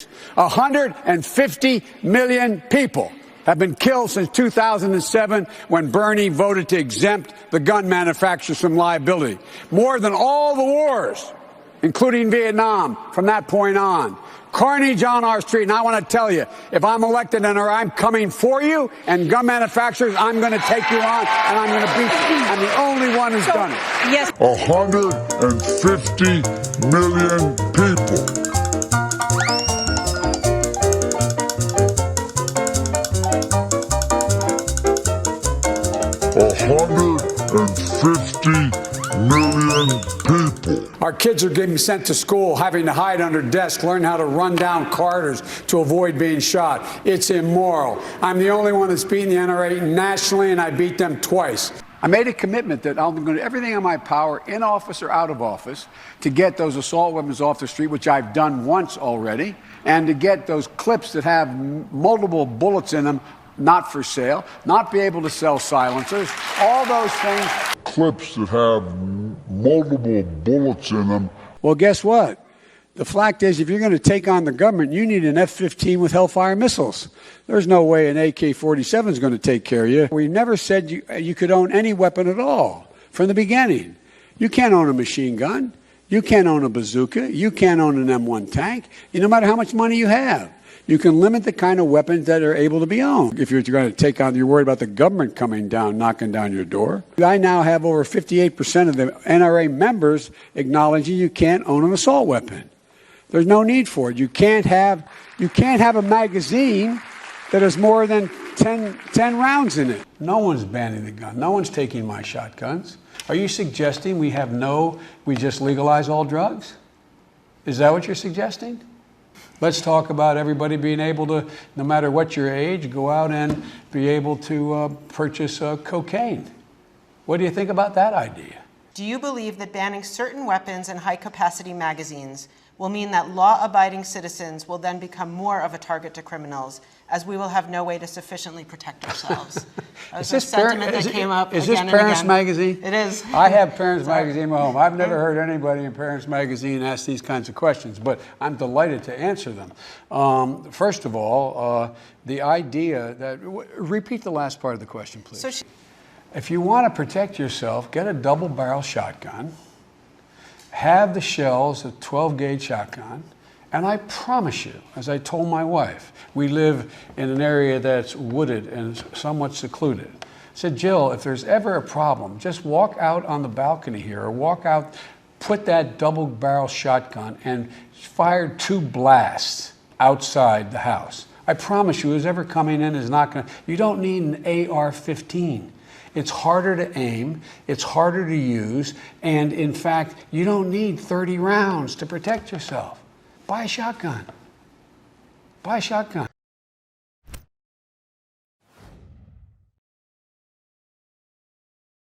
150 million people have been killed since 2007 when Bernie voted to exempt the gun manufacturers from liability. More than all the wars, including Vietnam, from that point on. Carnage on our street. And I want to tell you, if I'm elected and I'm coming for you and gun manufacturers, I'm going to take you on and I'm going to beat you. I'm the only one who's done it. Yes. 150 million people. $150 million people. Our kids are getting sent to school, having to hide under desks, learn how to run down corridors to avoid being shot. It's immoral. I'm the only one that's beaten the NRA nationally, and I beat them twice. I made a commitment that I'm going to do everything in my power, in office or out of office, to get those assault weapons off the street, which I've done once already, and to get those clips that have multiple bullets in them not for sale, not be able to sell silencers, all those things. Clips that have multiple bullets in them. Well, guess what? The fact is, if you're going to take on the government, you need an F-15 with Hellfire missiles. There's no way an AK-47 is going to take care of you. We never said you could own any weapon at all from the beginning. You can't own a machine gun. You can't own a bazooka. You can't own an M1 tank, no matter how much money you have. You can limit the kind of weapons that are able to be owned. If you're going to take on, you're worried about the government coming down, knocking down your door. I now have over 58% of the NRA members acknowledging you can't own an assault weapon. There's no need for it. You can't have a magazine that has more than 10 rounds in it. No one's banning the gun. No one's taking my shotguns. Are you suggesting we just legalize all drugs? Is that what you're suggesting? Let's talk about everybody being able to, no matter what your age, go out and be able to purchase cocaine. What do you think about that idea? Do you believe that banning certain weapons and high-capacity magazines will mean that law-abiding citizens will then become more of a target to criminals, as we will have no way to sufficiently protect ourselves? Is this Parents Magazine? It is. I have Parents Magazine in my home. I've never heard anybody in Parents Magazine ask these kinds of questions, but I'm delighted to answer them. First of all, the idea that... Repeat the last part of the question, please. If you want to protect yourself, get a double-barrel shotgun, have the shells, a 12-gauge shotgun, and I promise you, as I told my wife, we live in an area that's wooded and somewhat secluded. I said, Jill, if there's ever a problem, just walk out on the balcony here or walk out, put that double-barrel shotgun and fire 2 blasts outside the house. I promise you, who's ever coming in is not going to... You don't need an AR-15. It's harder to aim, it's harder to use, and in fact, you don't need 30 rounds to protect yourself. Buy a shotgun. Buy a shotgun.